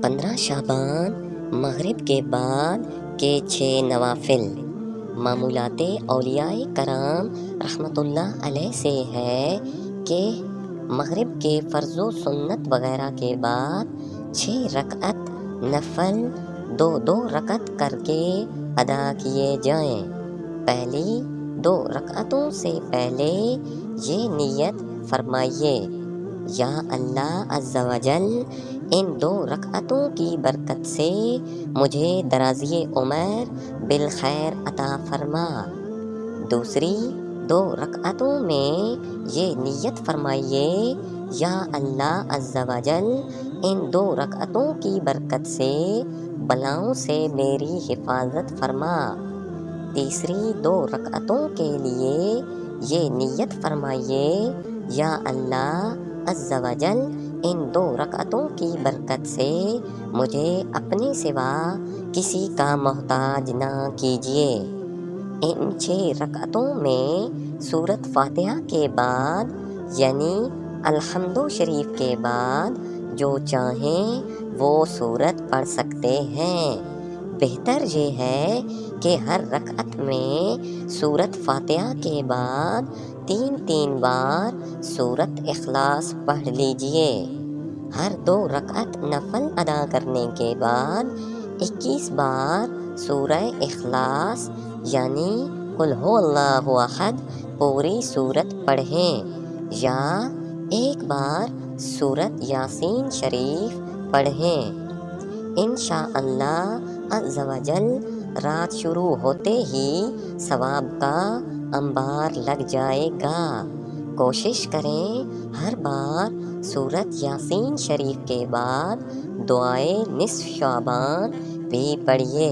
15 شعبان مغرب کے بعد کے 6 نوافل معمولات اولیاء کرام رحمۃ اللہ علیہ سے ہے کہ مغرب کے فرض و سنت وغیرہ کے بعد 6 رکعت نفل 2 رکعت کر کے ادا کیے جائیں۔ پہلی 2 رکعتوں سے پہلے یہ نیت فرمائیے، یا اللہ عز و جل ان 2 رکعتوں کی برکت سے مجھے درازی عمر بالخیر عطا فرما۔ دوسری 2 رکعتوں میں یہ نیت فرمائیے، یا اللہ عز و جل ان 2 رکعتوں کی برکت سے بلاؤں سے میری حفاظت فرما۔ تیسری 2 رکعتوں کے لیے یہ نیت فرمائیے، یا اللہ عز و جل ان 2 رکعتوں کی برکت سے مجھے اپنے سوا کسی کا محتاج نہ کیجیے۔ ان 6 رکعتوں میں سورۃ فاتحہ کے بعد یعنی الحمد شریف کے بعد جو چاہیں وہ سورت پڑھ سکتے ہیں۔ بہتر یہ ہے کہ ہر رکعت میں سورۃ فاتحہ کے بعد 3 بار سورۃ اخلاص پڑھ لیجیے۔ ہر 2 رکعت نفل ادا کرنے کے بعد 21 بار سورہ اخلاص یعنی قل هو اللہ احد پوری سورت پڑھیں، یا 1 بار سورۃ یاسین شریف پڑھیں۔ انشاءاللہ عز و جل رات شروع ہوتے ہی ثواب کا انبار لگ جائے گا۔ کوشش کریں ہر بار سورۃ یاسین شریف کے بعد دعائے نصف شعبان بھی پڑھیے۔